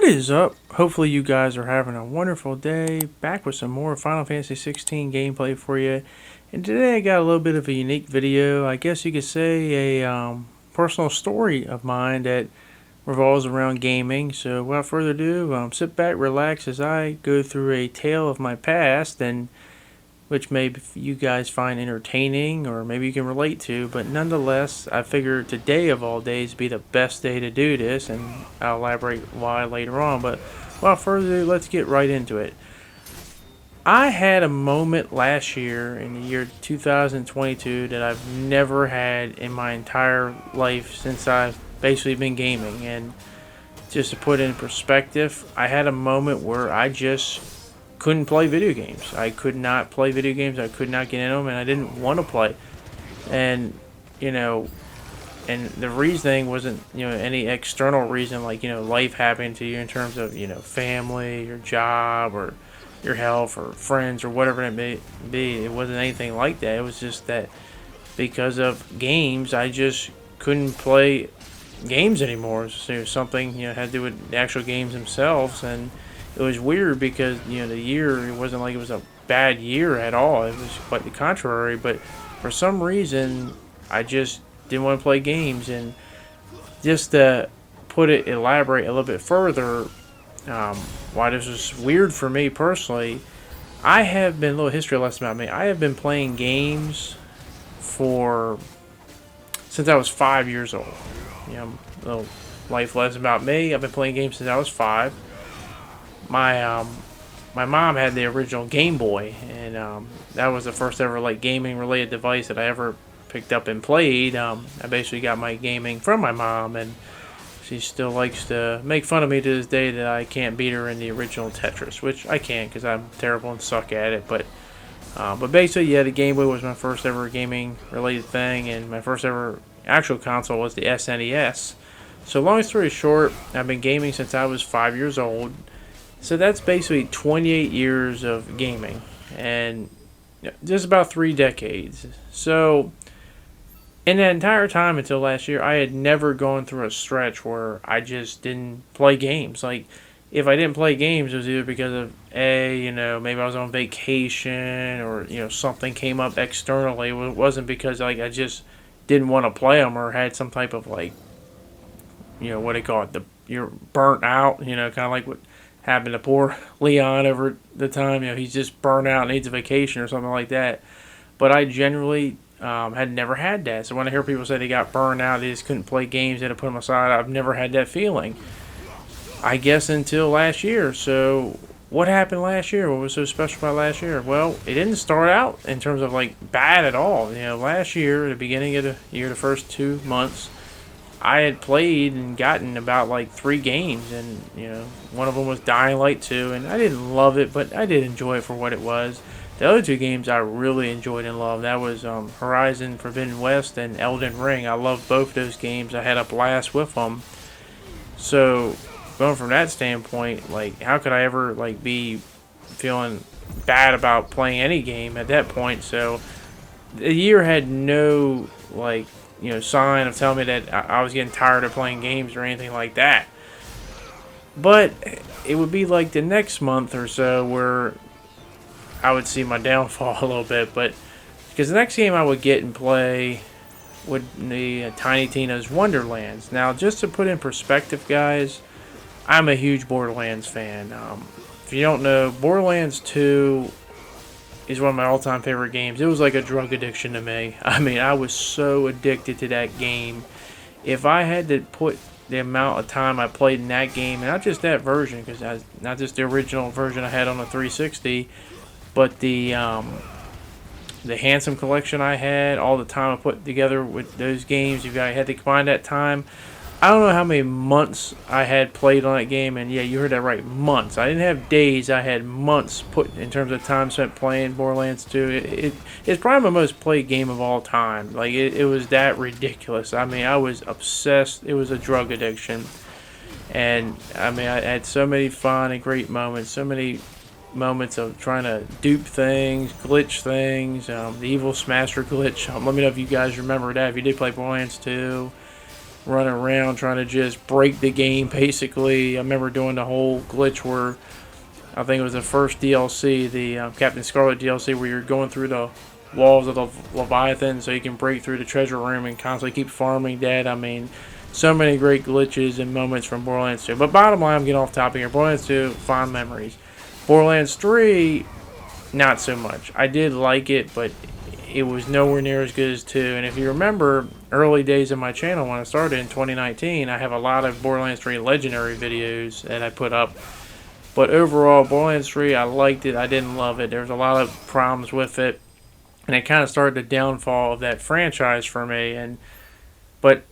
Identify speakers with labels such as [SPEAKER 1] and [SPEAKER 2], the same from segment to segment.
[SPEAKER 1] is up? Hopefully you guys are having a wonderful day. Back with some more Final Fantasy 16 gameplay for you. And today I got a little bit of a unique video. I guess you could say a personal story of mine that revolves around gaming. So without further ado, sit back, relax as I go through a tale of my past, and which maybe you guys find entertaining or maybe you can relate to. But nonetheless, I figure today of all days be the best day to do this, and I'll elaborate why later on. But without further ado, let's get right into it. I had a moment last year in the year 2022 that I've never had in my entire life since I've basically been gaming. And just to put it in perspective, I had a moment where I just couldn't play video games. I could not play video games. I could not get in them, and I didn't want to play. And you know, and the reasoning wasn't any external reason like life happening to you in terms of family, your job, or your health, or friends, or whatever it may be. It wasn't anything like that. It was just that because of games, I just couldn't play games anymore. So it was something had to do with the actual games themselves. And it was weird because the year, it wasn't like it was a bad year at all. It was quite the contrary. But for some reason, I just didn't want to play games. And just to elaborate a little bit further, why this was weird for me personally, I have been, a little history lesson about me, I have been playing games for since I was 5 years old. A little life lesson about me. I've been playing games since I was 5. My mom had the original Game Boy, and that was the first ever like gaming related device that I ever picked up and played. I basically got my gaming from my mom, and she still likes to make fun of me to this day that I can't beat her in the original Tetris, which I can't because I'm terrible and suck at it. But basically, yeah, the Game Boy was my first ever gaming related thing, and my first ever actual console was the SNES. So long story short, I've been gaming since I was 5 years old. So that's basically 28 years of gaming, and just about 3 decades. So in that entire time until last year, I had never gone through a stretch where I just didn't play games. Like, if I didn't play games, it was either because of maybe I was on vacation, or something came up externally. It wasn't because like I just didn't want to play them or had some type of like what they call it, you're burnt out. Kind of like what happened to poor Leon over the time. He's just burnt out, needs a vacation or something like that. But I generally had never had that. So when I hear people say they got burned out, they just couldn't play games, they had to put them aside, I've never had that feeling. I guess until last year. So what happened last year? What was so special about last year? Well, it didn't start out in terms of like bad at all. Last year, at the beginning of the year, the first 2 months, I had played and gotten about like 3 games, and one of them was Dying Light 2, and I didn't love it, but I did enjoy it for what it was. The other 2 games I really enjoyed and loved. That was Horizon Forbidden West and Elden Ring. I loved both those games. I had a blast with them. So going from that standpoint, like how could I ever like be feeling bad about playing any game at that point? So the year had no like sign of telling me that I was getting tired of playing games or anything like that. But it would be like the next month or so where I would see my downfall a little bit. But because the next game I would get and play would be Tiny Tina's Wonderlands. Now, just to put in perspective, guys, I'm a huge Borderlands fan. If you don't know, Borderlands 2 is one of my all-time favorite games. It was like a drug addiction to me. I mean, I was so addicted to that game. If I had to put the amount of time I played in that game, and not just that version, because not just the original version I had on the 360, but the Handsome Collection I had, all the time I put together with those games, if I had to combine that time, I don't know how many months I had played on that game, and yeah, you heard that right, months. I didn't have days, I had months put in terms of time spent playing Borderlands 2. It's probably my most played game of all time. Like, it was that ridiculous. I mean, I was obsessed. It was a drug addiction. And, I mean, I had so many fun and great moments, so many moments of trying to dupe things, glitch things, the Evil Smasher glitch. Let me know if you guys remember that, if you did play Borderlands 2. running around trying to just break the game. Basically, I remember doing the whole glitch where I think it was the first DLC, the Captain Scarlet DLC, where you're going through the walls of the Leviathan so you can break through the treasure room and constantly keep farming that. I mean, so many great glitches and moments from Borderlands 2. But bottom line, I'm getting off topic here. Borderlands 2, fond memories. Borderlands 3, not so much. I did like it, but it was nowhere near as good as 2. And if you remember, early days of my channel when I started in 2019, I have a lot of Borderlands 3 legendary videos that I put up. But overall, Borderlands 3, I liked it. I didn't love it. There was a lot of problems with it. And it kind of started the downfall of that franchise for me. But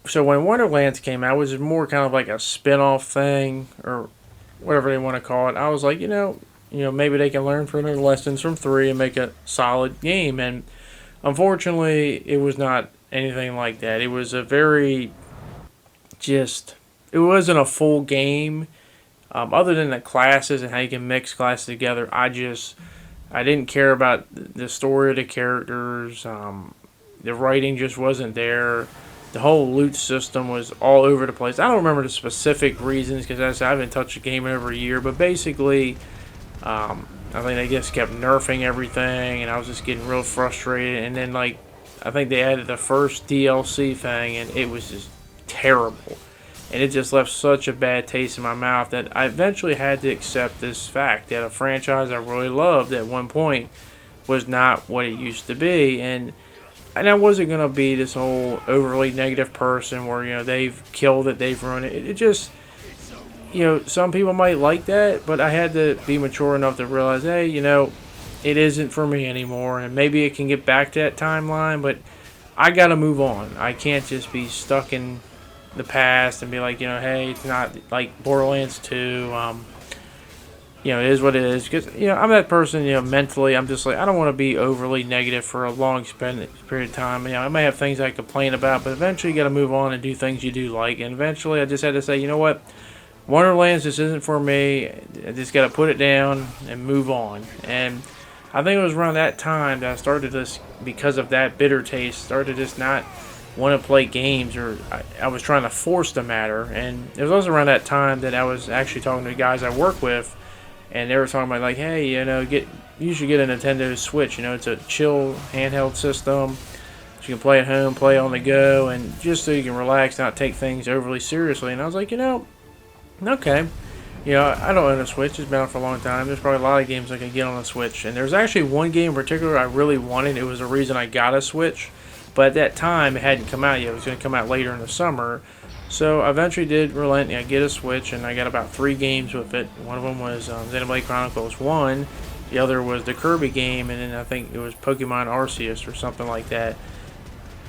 [SPEAKER 1] so when Wonderlands came out, it was more kind of like a spin-off thing, or whatever they want to call it. I was like, maybe they can learn from their lessons from 3 and make a solid game. And unfortunately, it was not anything like that. It was it wasn't a full game. Other than the classes and how you can mix classes together, I didn't care about the story of the characters. The writing just wasn't there. The whole loot system was all over the place. I don't remember the specific reasons because I haven't touched the game in over a year. But basically, I think they just kept nerfing everything, and I was just getting real frustrated. And then, I think they added the first DLC thing, and it was just terrible. And it just left such a bad taste in my mouth that I eventually had to accept this fact that a franchise I really loved at one point was not what it used to be. And I wasn't going to be this whole overly negative person where, they've killed it, they've ruined it. It just, some people might like that, but I had to be mature enough to realize, hey, it isn't for me anymore. And maybe it can get back to that timeline, but I got to move on. I can't just be stuck in the past and be like, hey, it's not like Borderlands 2. It is what it is. Because, I'm that person, mentally, I'm just like, I don't want to be overly negative for a long period of time. I may have things I complain about, but eventually you got to move on and do things you do like. And eventually I just had to say, you know what? Wonderlands, this isn't for me. I just got to put it down and move on. And I think it was around that time that I started this, because of that bitter taste, started just not want to play games, or I was trying to force the matter. And it was also around that time that I was actually talking to the guys I work with, and they were talking about, like, hey, you should get a Nintendo Switch. It's a chill handheld system. You can play at home, play on the go, and just so you can relax, not take things overly seriously. And I was like, okay. I don't own a Switch. It's been out for a long time. There's probably a lot of games I can get on a Switch. And there's actually one game in particular I really wanted. It was the reason I got a Switch. But at that time, it hadn't come out yet. It was going to come out later in the summer. So I eventually did relent. I get a Switch, and I got about 3 games with it. One of them was Xenoblade Chronicles 1. The other was the Kirby game, and then I think it was Pokemon Arceus or something like that.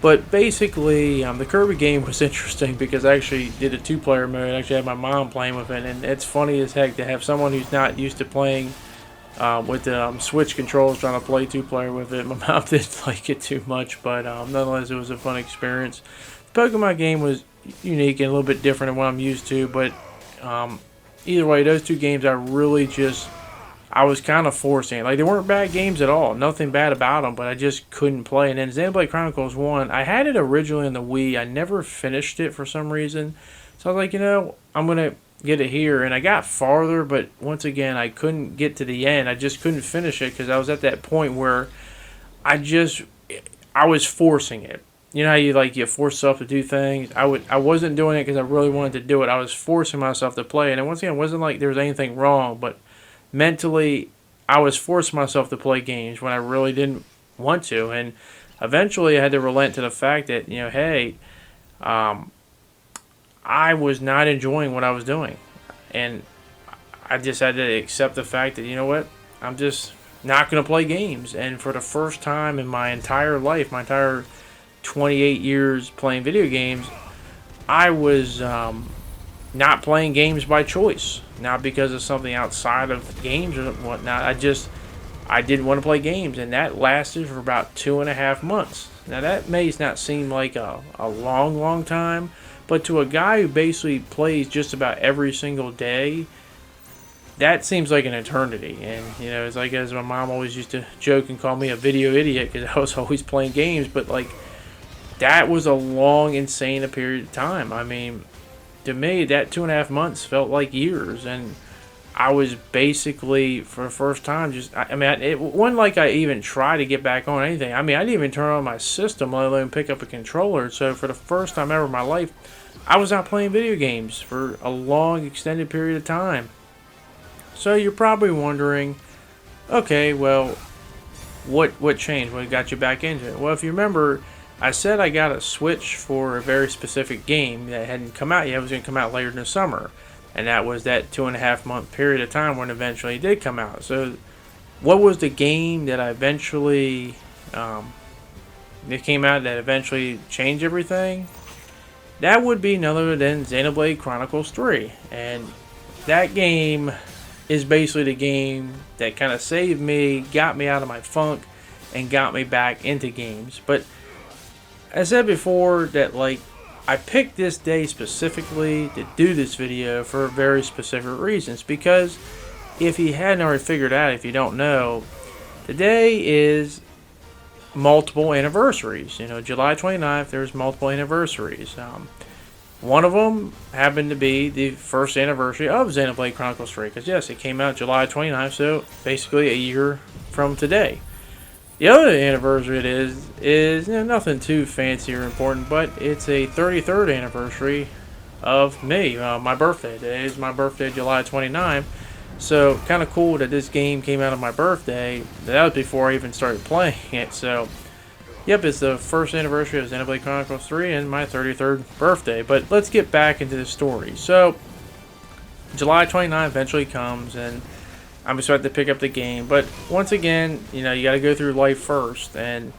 [SPEAKER 1] But basically, the Kirby game was interesting because I actually did a 2-player mode. I actually had my mom playing with it, and it's funny as heck to have someone who's not used to playing with the Switch controls trying to play 2-player with it. My mom didn't like it too much, but nonetheless, it was a fun experience. The Pokemon game was unique and a little bit different than what I'm used to, but either way, those 2 games I was kind of forcing it. Like, they weren't bad games at all. Nothing bad about them, but I just couldn't play. And then Xenoblade Chronicles 1, I had it originally on the Wii. I never finished it for some reason. So I was like, I'm going to get it here. And I got farther, but once again, I couldn't get to the end. I just couldn't finish it because I was at that point where I was forcing it. You know how you force yourself to do things? I wasn't doing it because I really wanted to do it. I was forcing myself to play. And once again, it wasn't like there was anything wrong, but mentally, I was forcing myself to play games when I really didn't want to. And eventually, I had to relent to the fact that, hey, I was not enjoying what I was doing. And I just had to accept the fact that, I'm just not going to play games. And for the first time in my entire life, my entire 28 years playing video games, I was not playing games by choice. Not because of something outside of games or whatnot. I didn't want to play games, and that lasted for about 2.5 months. Now, that may not seem like a long time, but to a guy who basically plays just about every single day, that seems like an eternity. And, it's like, as my mom always used to joke and call me a video idiot because I was always playing games, but, that was a long, insane period of time. I mean, to me, that 2.5 months felt like years, and I was basically, for the first time, just, I mean, it wasn't like I even tried to get back on anything. I mean, I didn't even turn on my system, let alone pick up a controller. So for the first time ever in my life, I was out playing video games for a long, extended period of time. So you're probably wondering, okay, well, what changed? What got you back into it? Well, if you remember, I said I got a Switch for a very specific game that hadn't come out yet. It was going to come out later in the summer. And that was that 2.5 month period of time when eventually it did come out. So what was the game that I eventually, that came out that eventually changed everything? That would be none other than Xenoblade Chronicles 3. And that game is basically the game that kind of saved me, got me out of my funk, and got me back into games. But I said before that, like, I picked this day specifically to do this video for very specific reasons. Because if you hadn't already figured out, if you don't know, today is multiple anniversaries. You know, July 29th, there's multiple anniversaries. One of them happened to be the first anniversary of Xenoblade Chronicles 3. Because, yes, it came out July 29th, so basically a year from today. The other anniversary it is nothing too fancy or important, but it's a 33rd anniversary of me, my birthday. Today is my birthday, July 29th. So, kind of cool that this game came out on my birthday. That was before I even started playing it. So, yep, it's the first anniversary of Xenoblade Chronicles 3 and my 33rd birthday. But let's get back into the story. So, July 29th eventually comes, and I'm excited to pick up the game. But once again, you know, you got to go through life first. And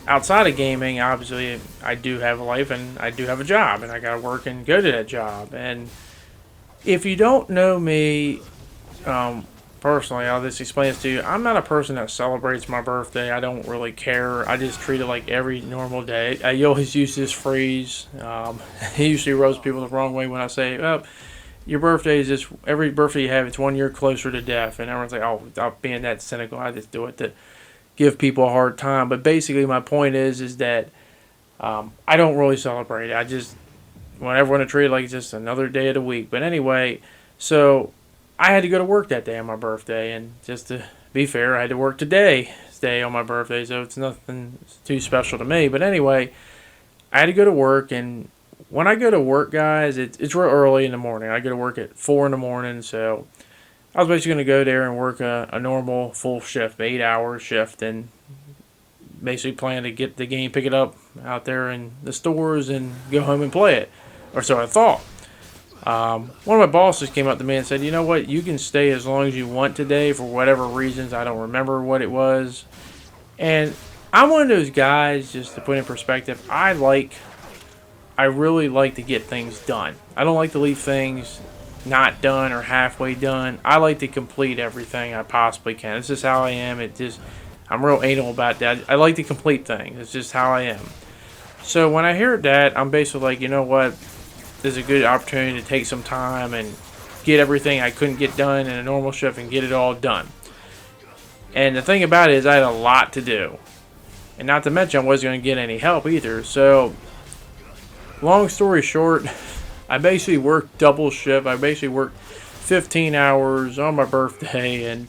[SPEAKER 1] outside of gaming, obviously, I do have a life and I do have a job. And I got to work and go to that job. And if you don't know me personally, I'll just explain this to you. I'm not a person that celebrates my birthday. I don't really care. I just treat it like every normal day. I always use this phrase. It usually rubs people the wrong way when I say, oh, your birthday is just, every birthday you have, it's 1 year closer to death. And everyone's like, oh, without being that cynical, I just do it to give people a hard time. But basically my point is that I don't really celebrate it. I just want everyone to treat it like it's just another day of the week. But anyway, so I had to go to work that day on my birthday. And just to be fair, I had to work today on my birthday. So it's nothing too special to me. But anyway, I had to go to work, and when I go to work, guys, it's real early in the morning. I go to work at 4 in the morning, so I was basically going to go there and work a normal full shift, 8-hour shift, and basically plan to get the game, pick it up out there in the stores, and go home and play it. Or so I thought. One of my bosses came up to me and said, you know what, you can stay as long as you want today for whatever reasons. I don't remember what it was. And I'm one of those guys, just to put in perspective, I really like to get things done. I don't like to leave things not done or halfway done. I like to complete everything I possibly can. It's just how I am. I'm real anal about that. I like to complete things. It's just how I am. So when I hear that, I'm basically like, you know what? This is a good opportunity to take some time and get everything I couldn't get done in a normal shift and get it all done. And the thing about it is I had a lot to do. And not to mention I wasn't going to get any help either. So long story short, I basically worked double shift. I basically worked 15 hours on my birthday and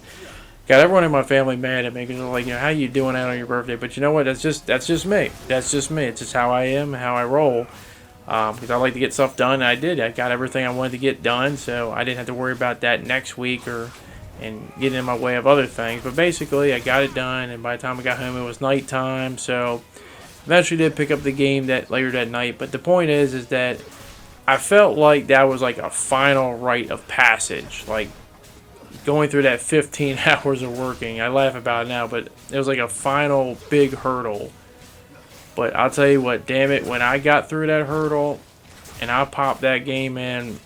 [SPEAKER 1] got everyone in my family mad at me because they're like, you know, how you doing that on your birthday? But you know what? That's just me. That's just me. It's just how I am, how I roll. Because I like to get stuff done. And I did. I got everything I wanted to get done, so I didn't have to worry about that next week and getting in my way of other things. But basically, I got it done, and by the time I got home, it was nighttime. So eventually did pick up the game later that night. But the point is that I felt like that was like a final rite of passage. Like going through that 15 hours of working. I laugh about it now, but it was like a final big hurdle. But I'll tell you what, damn it, when I got through that hurdle and I popped that game in,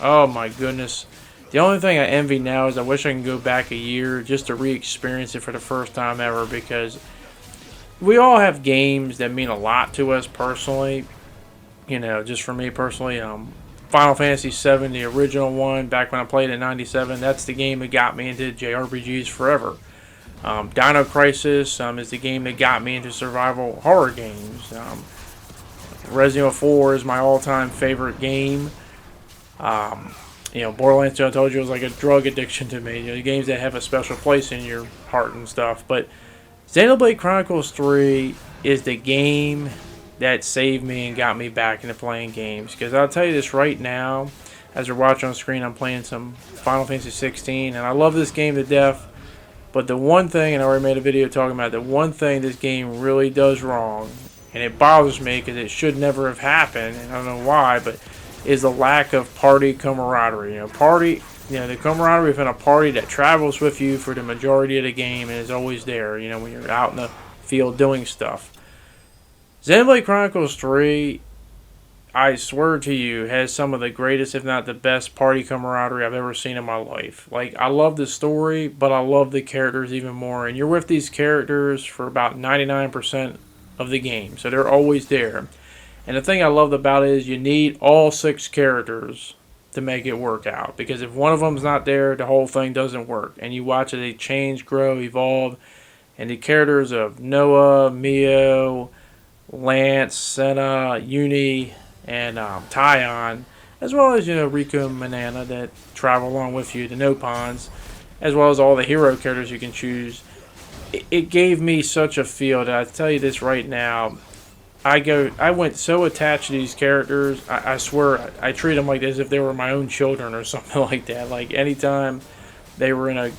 [SPEAKER 1] oh my goodness. The only thing I envy now is I wish I can go back a year just to re-experience it for the first time ever, because we all have games that mean a lot to us personally. You know, just for me personally, Final Fantasy VII, the original one, back when I played in '97, that's the game that got me into JRPGs forever. Dino Crisis is the game that got me into survival horror games. Resident Evil 4 is my all-time favorite game. Borderlands 2, I told you, was like a drug addiction to me. Games that have a special place in your heart and stuff. But Xenoblade Chronicles 3 is the game that saved me and got me back into playing games. Because I'll tell you this right now, as you're watching on screen, I'm playing some Final Fantasy 16, and I love this game to death. But the one thing, and I already made a video talking about it, the one thing this game really does wrong, and it bothers me because it should never have happened, and I don't know why, but is the lack of party camaraderie. The camaraderie within a party that travels with you for the majority of the game and is always there, when you're out in the field doing stuff. Xenoblade Chronicles 3, I swear to you, has some of the greatest, if not the best, party camaraderie I've ever seen in my life. Like, I love the story, but I love the characters even more. And you're with these characters for about 99% of the game, so they're always there. And the thing I loved about it is you need all 6 characters to make it work out. Because if one of them's not there, the whole thing doesn't work. And you watch it, they change, grow, evolve. And the characters of Noah, Mio, Lance, Senna, Uni, and Tyon, as well as, Riku and Manana that travel along with you, the Nopons, as well as all the hero characters you can choose. It gave me such a feel that I tell you this right now, I went so attached to these characters. I swear I treat them like as if they were my own children or something like that. Like anytime they were in a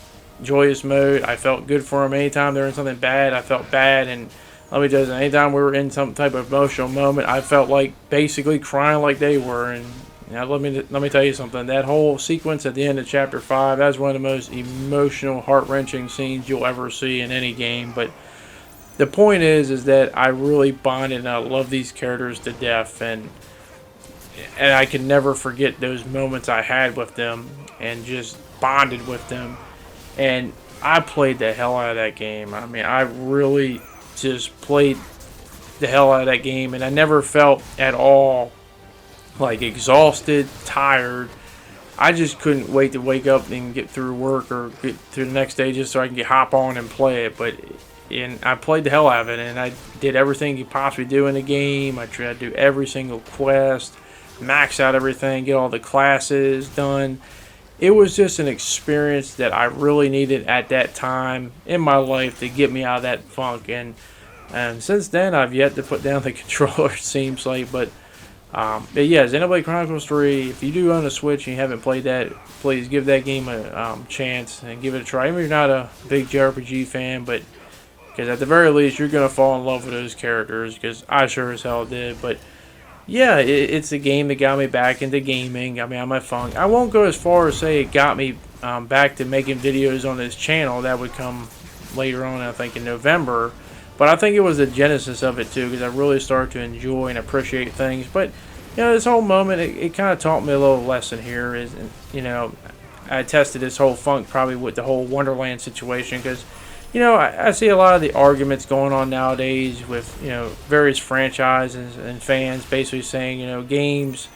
[SPEAKER 1] joyous mode, I felt good for them. Anytime they were in something bad, I felt bad. And let me tell you, anytime we were in some type of emotional moment, I felt like basically crying like they were. And let me tell you something. That whole sequence at the end of Chapter 5, that's one of the most emotional, heart-wrenching scenes you'll ever see in any game. But the point is that I really bonded and I love these characters to death, and I can never forget those moments I had with them and just bonded with them. And I played the hell out of that game. I mean, I really just played the hell out of that game, and I never felt at all like exhausted, tired. I just couldn't wait to wake up and get through work or get through the next day just so I can hop on and play it. And I played the hell out of it, and I did everything you possibly do in the game. I tried to do every single quest, max out everything, get all the classes done. It was just an experience that I really needed at that time in my life to get me out of that funk. And since then, I've yet to put down the controller, it seems like. But yeah, Xenoblade Chronicles 3, if you do own a Switch and you haven't played that, please give that game a chance and give it a try. Even if you're not a big JRPG fan, but because at the very least, you're going to fall in love with those characters, because I sure as hell did. But yeah, it's a game that got me back into gaming, got me on my funk. I won't go as far as say it got me back to making videos on this channel. That would come later on, I think, in November. But I think it was the genesis of it, too, because I really started to enjoy and appreciate things. But, this whole moment, it kind of taught me a little lesson here. I tested this whole funk probably with the whole Wonderland situation, because I see a lot of the arguments going on nowadays with, various franchises and fans basically saying, games,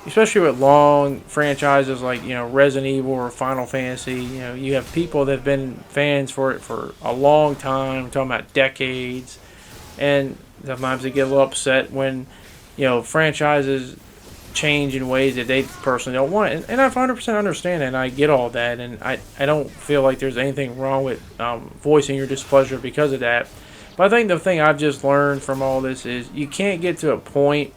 [SPEAKER 1] especially with long franchises like, Resident Evil or Final Fantasy, you have people that have been fans for it for a long time, we're talking about decades, and sometimes they get a little upset when, franchises change in ways that they personally don't want. And I 100% understand that, and I get all that, and I don't feel like there's anything wrong with voicing your displeasure because of that. But I think the thing I've just learned from all this is you can't get to a point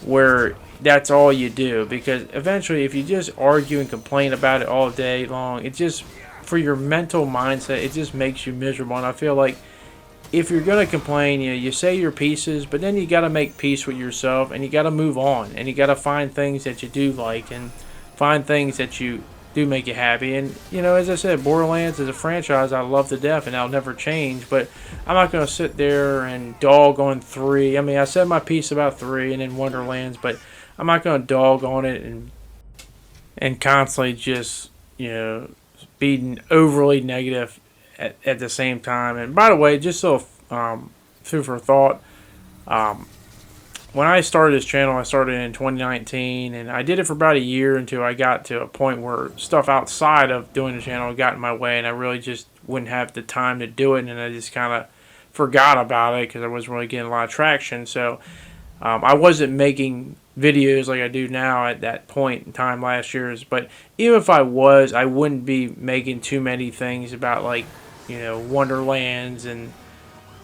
[SPEAKER 1] where that's all you do, because eventually if you just argue and complain about it all day long, it just, for your mental mindset, it just makes you miserable. And I feel like if you're going to complain, you say your pieces, but then you got to make peace with yourself, and you got to move on, and you got to find things that you do like, and find things that you do make you happy. And, as I said, Borderlands is a franchise I love to death, and I'll never change, but I'm not going to sit there and dog on 3. I mean, I said my piece about 3 and then Wonderlands, but I'm not going to dog on it and constantly just, being overly negative at the same time. And by the way, just so food for thought, when I started this channel, I started in 2019, and I did it for about a year until I got to a point where stuff outside of doing the channel got in my way, and I really just wouldn't have the time to do it, and I just kind of forgot about it because I wasn't really getting a lot of traction. So I wasn't making videos like I do now at that point in time last year's, but even if I was, I wouldn't be making too many things about like, Wonderlands and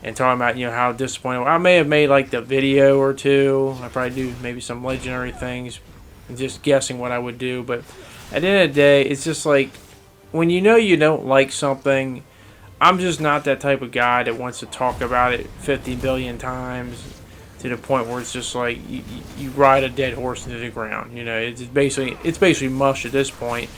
[SPEAKER 1] talking about how disappointed. I may have made like the video or two. I probably do maybe some legendary things, and just guessing what I would do. But at the end of the day, it's just like when you don't like something. I'm just not that type of guy that wants to talk about it 50 billion times to the point where it's just like you ride a dead horse into the ground. It's basically mush at this point.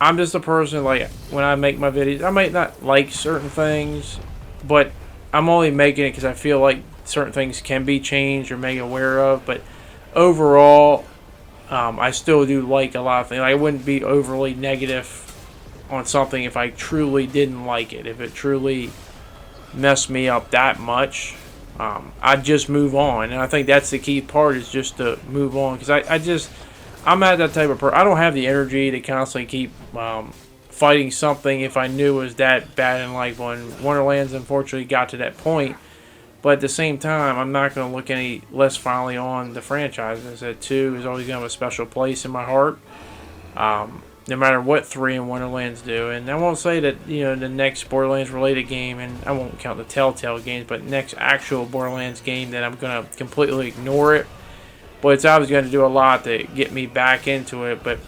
[SPEAKER 1] I'm just a person like when I make my videos, I might not like certain things, but I'm only making it because I feel like certain things can be changed or made aware of. But overall, I still do like a lot of things. I wouldn't be overly negative on something if I truly didn't like it. If it truly messed me up that much, I'd just move on. And I think that's the key part is just to move on. Because I'm not that type of person. I don't have the energy to constantly keep fighting something if I knew it was that bad in life. When Wonderlands unfortunately got to that point. But at the same time, I'm not going to look any less fondly on the franchise. As I said, 2 is always going to have a special place in my heart. No matter what 3 and Wonderlands do. And I won't say that, the next Borderlands related game, and I won't count the Telltale games, but next actual Borderlands game that I'm going to completely ignore it. But it's obviously going to do a lot to get me back into it. But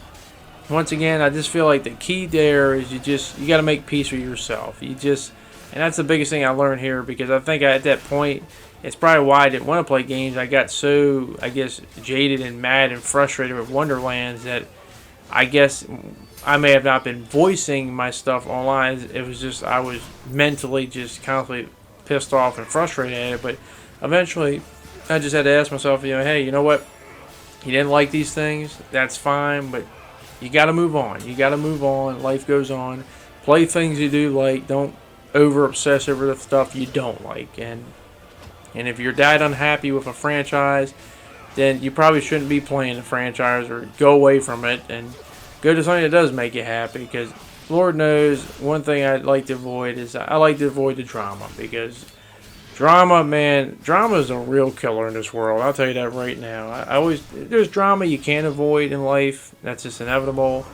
[SPEAKER 1] once again, I just feel like the key there is you got to make peace with yourself. And that's the biggest thing I learned here, because I think at that point, it's probably why I didn't want to play games. I got so, I guess, jaded and mad and frustrated with Wonderlands that I guess I may have not been voicing my stuff online. It was just I was mentally just constantly pissed off and frustrated at it. But eventually, I just had to ask myself, hey, you know what? You didn't like these things. That's fine, but you got to move on. You got to move on. Life goes on. Play things you do like. Don't over obsess over the stuff you don't like. And if you're that unhappy with a franchise, then you probably shouldn't be playing the franchise, or go away from it and go to something that does make you happy. Because Lord knows, one thing I'd like to avoid is I like to avoid the drama, because drama is a real killer in this world. I'll tell you that right now. There's drama you can't avoid in life. That's just inevitable.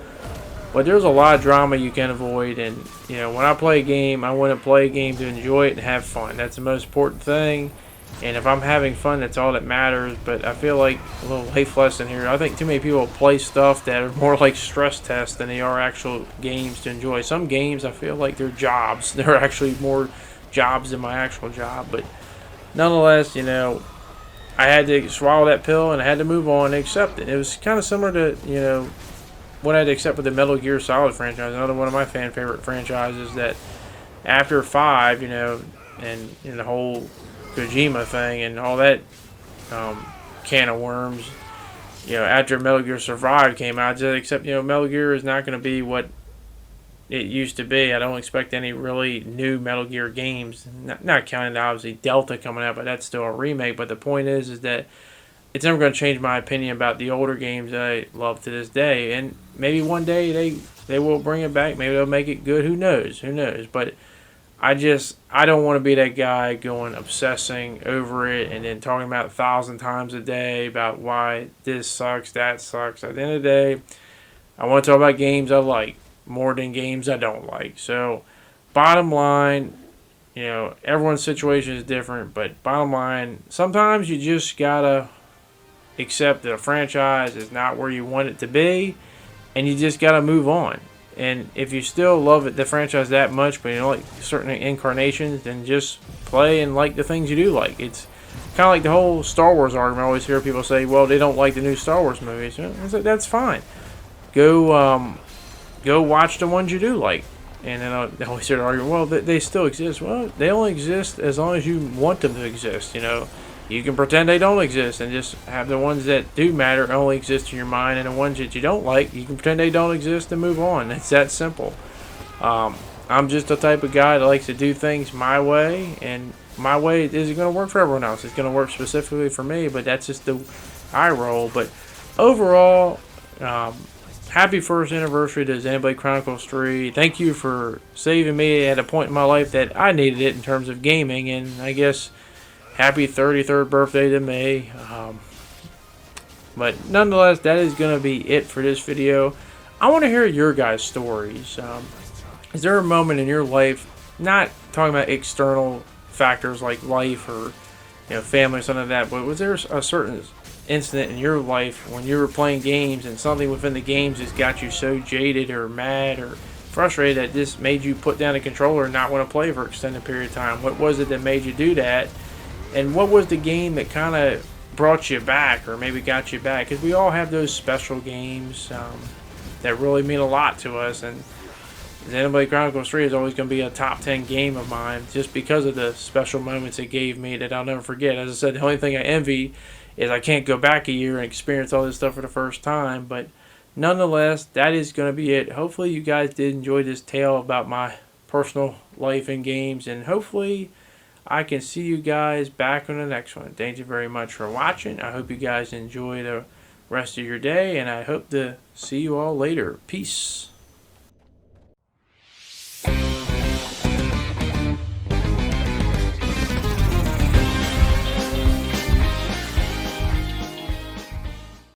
[SPEAKER 1] But there's a lot of drama you can avoid, and when I play a game, I want to play a game to enjoy it and have fun. That's the most important thing. And if I'm having fun, that's all that matters. But I feel like a little life lesson here. I think too many people play stuff that are more like stress tests than they are actual games to enjoy. Some games, I feel like they're jobs. They're actually more jobs than my actual job. But nonetheless, I had to swallow that pill and I had to move on and accept it. It was kind of similar to, what I had to accept with the Metal Gear Solid franchise. Another one of my favorite franchises that after 5, and the whole Kojima thing and all that can of worms, after Metal Gear Survive came out, just accept, Metal Gear is not going to be what it used to be. I don't expect any really new Metal Gear games, not counting obviously Delta coming out, but that's still a remake. But the point is that it's never going to change my opinion about the older games that I love to this day. And maybe one day they will bring it back. Maybe they'll make it good. Who knows? But I don't want to be that guy going obsessing over it and then talking about 1,000 times a day about why this sucks, that sucks. At the end of the day, I want to talk about games I like more than games I don't like. So, bottom line, everyone's situation is different, but bottom line, sometimes you just gotta accept that a franchise is not where you want it to be, and you just gotta move on. And if you still love the franchise that much, but you don't like certain incarnations, then just play and like the things you do like. It's kind of like the whole Star Wars argument. I always hear people say, well, they don't like the new Star Wars movies. I said, that's fine. Go watch the ones you do like. And then I always hear the argument, well, they still exist. Well, they only exist as long as you want them to exist, You can pretend they don't exist and just have the ones that do matter only exist in your mind, and the ones that you don't like, you can pretend they don't exist and move on. It's that simple. I'm just the type of guy that likes to do things my way, and my way isn't going to work for everyone else. It's going to work specifically for me, but that's just the I roll. But overall, happy first anniversary to Xenoblade Chronicles 3. Thank you for saving me at a point in my life that I needed it in terms of gaming, and I guess happy 33rd birthday to me. But nonetheless, that is going to be it for this video. I want to hear your guys' stories. Is there a moment in your life, not talking about external factors like life or family or something like that, but was there a certain incident in your life when you were playing games and something within the games just got you so jaded or mad or frustrated that this made you put down the controller and not want to play for an extended period of time? What was it that made you do that? And what was the game that kind of brought you back or maybe got you back? Because we all have those special games that really mean a lot to us. And Xenoblade Chronicles 3 is always going to be a top 10 game of mine just because of the special moments it gave me that I'll never forget. As I said, the only thing I envy is I can't go back a year and experience all this stuff for the first time. But nonetheless, that is going to be it. Hopefully you guys did enjoy this tale about my personal life in games, and hopefully I can see you guys back on the next one. Thank you very much for watching. I hope you guys enjoy the rest of your day, and I hope to see you all later. Peace.